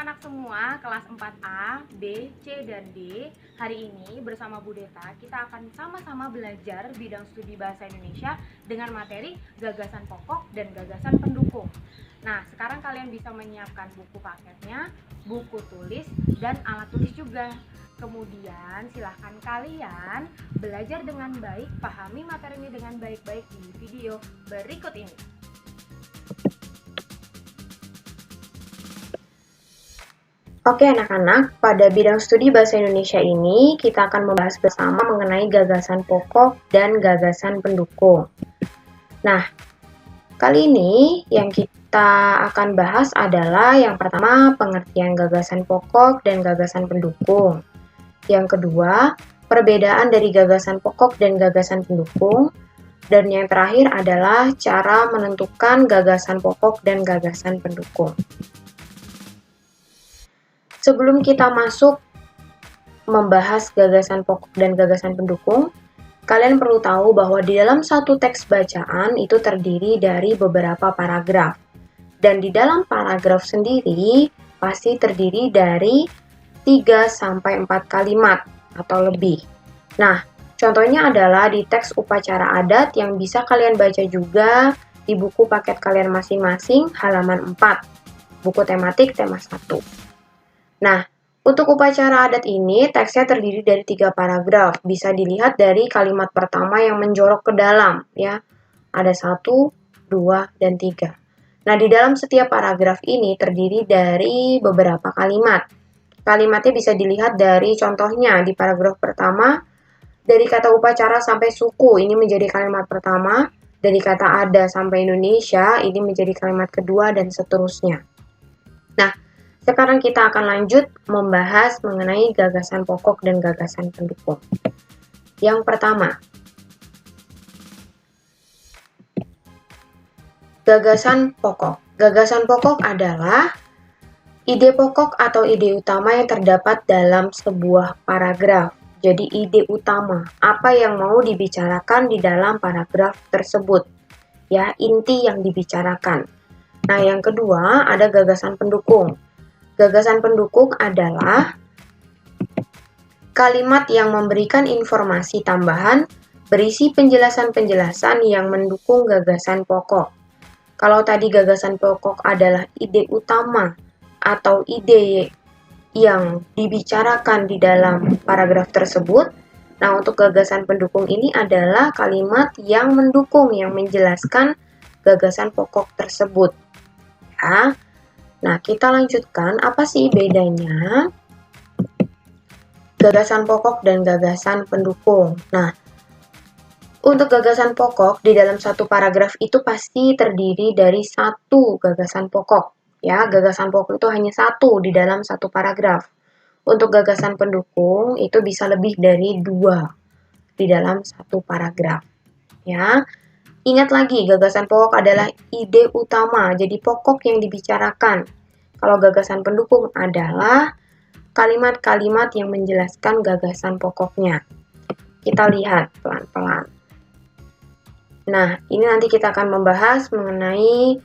anak-anak semua kelas 4A, B, C, dan D. Hari ini bersama Bu Deta kita akan sama-sama belajar bidang studi bahasa Indonesia dengan materi gagasan pokok dan gagasan pendukung. Nah, sekarang kalian bisa menyiapkan buku paketnya, buku tulis, dan alat tulis juga. Kemudian silahkan kalian belajar dengan baik, pahami materi ini dengan baik-baik di video berikut ini. Oke anak-anak, pada bidang studi bahasa Indonesia ini kita akan membahas bersama mengenai gagasan pokok dan gagasan pendukung. Nah, kali ini yang kita akan bahas adalah yang pertama pengertian gagasan pokok dan gagasan pendukung. Yang kedua, perbedaan dari gagasan pokok dan gagasan pendukung. Dan yang terakhir adalah cara menentukan gagasan pokok dan gagasan pendukung. Sebelum kita masuk membahas gagasan pokok dan gagasan pendukung, kalian perlu tahu bahwa di dalam satu teks bacaan itu terdiri dari beberapa paragraf. Dan di dalam paragraf sendiri pasti terdiri dari 3-4 kalimat atau lebih. Nah, contohnya adalah di teks upacara adat yang bisa kalian baca juga di buku paket kalian masing-masing halaman 4, buku tematik tema 1. Nah, untuk upacara adat ini, teksnya terdiri dari 3 paragraf. Bisa dilihat dari kalimat pertama yang menjorok ke dalam, ya. Ada 1, 2, dan 3. Nah, di dalam setiap paragraf ini terdiri dari beberapa kalimat. Kalimatnya bisa dilihat dari contohnya di paragraf pertama, dari kata upacara sampai suku, ini menjadi kalimat pertama. Dari kata ada sampai Indonesia, ini menjadi kalimat kedua, dan seterusnya. Nah, sekarang kita akan lanjut membahas mengenai gagasan pokok dan gagasan pendukung. Yang pertama, gagasan pokok. Gagasan pokok adalah ide pokok atau ide utama yang terdapat dalam sebuah paragraf. Jadi ide utama, apa yang mau dibicarakan di dalam paragraf tersebut. Ya, inti yang dibicarakan. Nah, yang kedua ada gagasan pendukung. Gagasan pendukung adalah kalimat yang memberikan informasi tambahan berisi penjelasan-penjelasan yang mendukung gagasan pokok. Kalau tadi gagasan pokok adalah ide utama atau ide yang dibicarakan di dalam paragraf tersebut, nah untuk gagasan pendukung ini adalah kalimat yang mendukung, yang menjelaskan gagasan pokok tersebut. Ya. Nah, kita lanjutkan, apa sih bedanya gagasan pokok dan gagasan pendukung? Nah, untuk gagasan pokok di dalam satu paragraf itu pasti terdiri dari satu gagasan pokok. Ya, gagasan pokok itu hanya satu di dalam satu paragraf. Untuk gagasan pendukung itu bisa lebih dari 2 di dalam satu paragraf. Ya, ingat lagi gagasan pokok adalah ide utama, jadi pokok yang dibicarakan. Kalau gagasan pendukung adalah kalimat-kalimat yang menjelaskan gagasan pokoknya. Kita lihat pelan-pelan. Nah, ini nanti kita akan membahas mengenai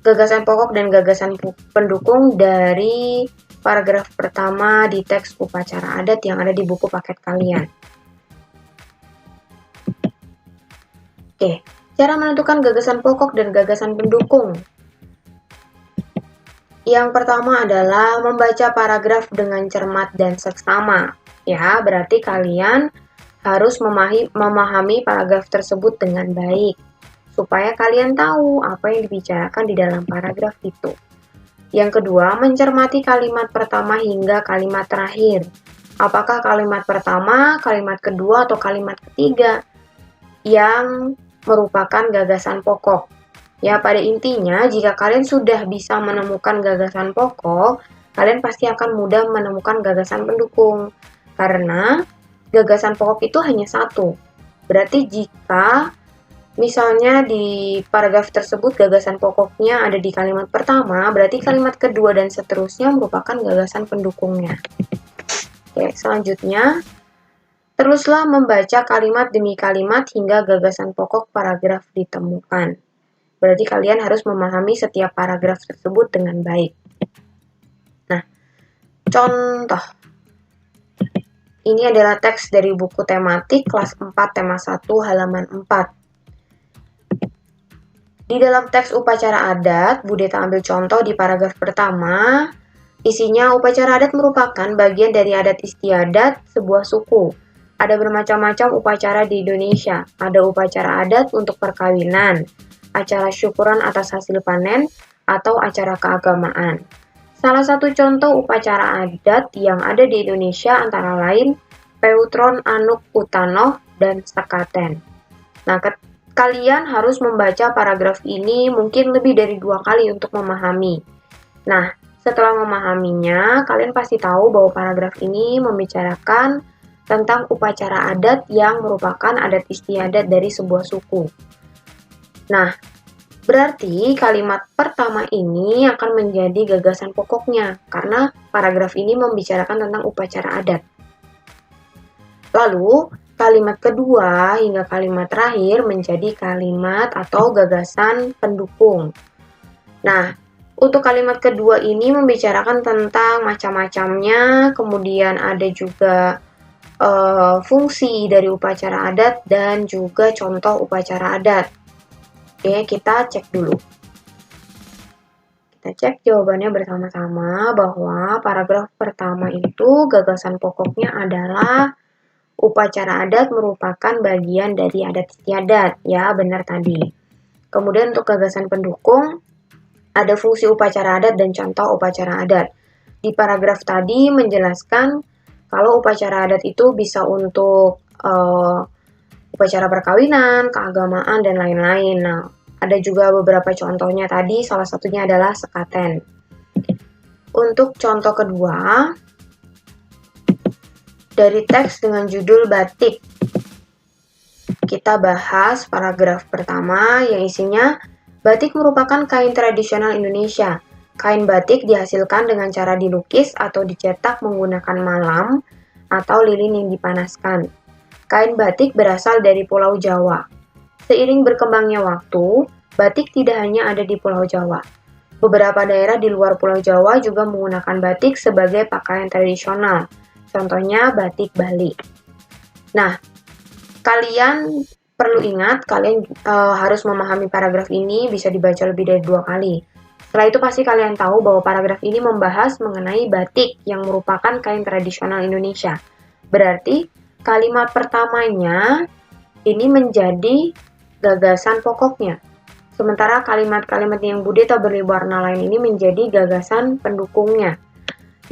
gagasan pokok dan gagasan pendukung dari paragraf pertama di teks upacara adat yang ada di buku paket kalian. Oke, cara menentukan gagasan pokok dan gagasan pendukung. Yang pertama adalah membaca paragraf dengan cermat dan seksama. Ya, berarti kalian harus memahami paragraf tersebut dengan baik, supaya kalian tahu apa yang dibicarakan di dalam paragraf itu. Yang kedua, mencermati kalimat pertama hingga kalimat terakhir. Apakah kalimat pertama, kalimat kedua, atau kalimat ketiga yang merupakan gagasan pokok. Ya, pada intinya, jika kalian sudah bisa menemukan gagasan pokok, kalian pasti akan mudah menemukan gagasan pendukung. Karena gagasan pokok itu hanya satu. Berarti jika misalnya di paragraf tersebut gagasan pokoknya ada di kalimat pertama, berarti kalimat kedua dan seterusnya merupakan gagasan pendukungnya. Oke, selanjutnya, teruslah membaca kalimat demi kalimat hingga gagasan pokok paragraf ditemukan. Berarti kalian harus memahami setiap paragraf tersebut dengan baik. Nah, Contoh. Ini adalah teks dari buku tematik kelas 4 tema 1 halaman 4. Di dalam teks upacara adat, Budeta ambil contoh di paragraf pertama. Isinya, upacara adat merupakan bagian dari adat istiadat sebuah suku. Ada bermacam-macam upacara di Indonesia. Ada upacara adat untuk perkawinan, acara syukuran atas hasil panen, atau acara keagamaan. Salah satu contoh upacara adat yang ada di Indonesia antara lain Peutron Anuk Utanoh dan Sekaten. Nah, kalian harus membaca paragraf ini mungkin lebih dari 2 kali untuk memahami. Nah, setelah memahaminya, kalian pasti tahu bahwa paragraf ini membicarakan tentang upacara adat yang merupakan adat istiadat dari sebuah suku. Nah, berarti kalimat pertama ini akan menjadi gagasan pokoknya, karena paragraf ini membicarakan tentang upacara adat. Lalu, kalimat kedua hingga kalimat terakhir menjadi kalimat atau gagasan pendukung. Nah, untuk kalimat kedua ini membicarakan tentang macam-macamnya, kemudian ada juga fungsi dari upacara adat dan juga contoh upacara adat. Oke, kita cek dulu. Kita cek jawabannya bersama-sama bahwa paragraf pertama itu gagasan pokoknya adalah upacara adat merupakan bagian dari adat istiadat. Ya, benar tadi. Kemudian untuk gagasan pendukung, ada fungsi upacara adat dan contoh upacara adat. Di paragraf tadi menjelaskan kalau upacara adat itu bisa untuk upacara perkawinan, keagamaan, dan lain-lain. Nah, ada juga beberapa contohnya tadi, salah satunya adalah sekaten. Untuk contoh kedua, dari teks dengan judul Batik, kita bahas paragraf pertama yang isinya, batik merupakan kain tradisional Indonesia. Kain batik dihasilkan dengan cara dilukis atau dicetak menggunakan malam atau lilin yang dipanaskan. Kain batik berasal dari Pulau Jawa. Seiring berkembangnya waktu, batik tidak hanya ada di Pulau Jawa. Beberapa daerah di luar Pulau Jawa juga menggunakan batik sebagai pakaian tradisional. Contohnya batik Bali. Nah, kalian perlu ingat, kalian harus memahami paragraf ini bisa dibaca lebih dari 2 kali. Setelah itu pasti kalian tahu bahwa paragraf ini membahas mengenai batik yang merupakan kain tradisional Indonesia. Berarti kalimat pertamanya ini menjadi gagasan pokoknya. Sementara kalimat-kalimat yang Budeta berwarna lain ini menjadi gagasan pendukungnya.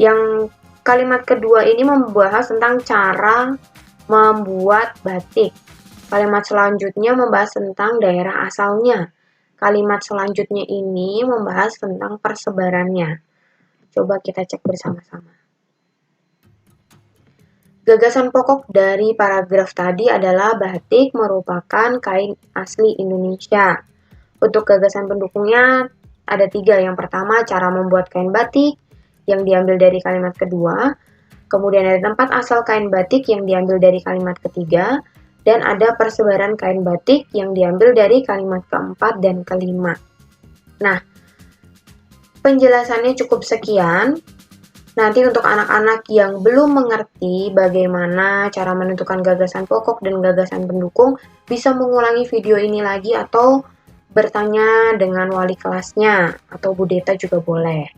Yang kalimat kedua ini membahas tentang cara membuat batik. Kalimat selanjutnya membahas tentang daerah asalnya. Kalimat selanjutnya ini membahas tentang persebarannya. Coba kita cek bersama-sama. Gagasan pokok dari paragraf tadi adalah batik merupakan kain asli Indonesia. Untuk gagasan pendukungnya ada 3. Yang pertama, cara membuat kain batik yang diambil dari kalimat kedua. Kemudian ada tempat asal kain batik yang diambil dari kalimat ketiga. Dan ada persebaran kain batik yang diambil dari kalimat keempat dan kelima. Nah, penjelasannya cukup sekian. Nanti untuk anak-anak yang belum mengerti bagaimana cara menentukan gagasan pokok dan gagasan pendukung, bisa mengulangi video ini lagi atau bertanya dengan wali kelasnya, atau Budeta juga boleh.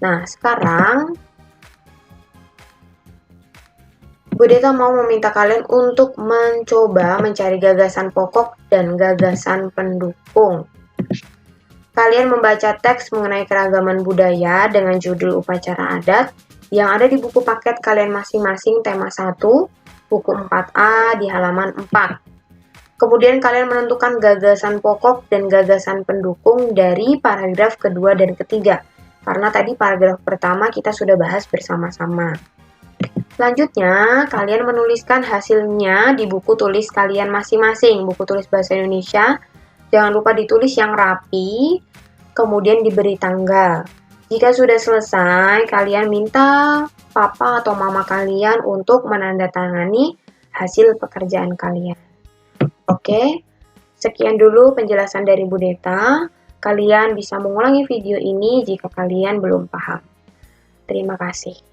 Nah, sekarang Budeta mau meminta kalian untuk mencoba mencari gagasan pokok dan gagasan pendukung. Kalian membaca teks mengenai keragaman budaya dengan judul upacara adat yang ada di buku paket kalian masing-masing tema 1, buku 4A di halaman 4. Kemudian kalian menentukan gagasan pokok dan gagasan pendukung dari paragraf kedua dan ketiga. Karena tadi paragraf pertama kita sudah bahas bersama-sama. Selanjutnya, kalian menuliskan hasilnya di buku tulis kalian masing-masing, buku tulis bahasa Indonesia. Jangan lupa ditulis yang rapi, kemudian diberi tanggal. Jika sudah selesai, kalian minta papa atau mama kalian untuk menandatangani hasil pekerjaan kalian. Oke, sekian dulu penjelasan dari Budeta. Kalian bisa mengulangi video ini jika kalian belum paham. Terima kasih.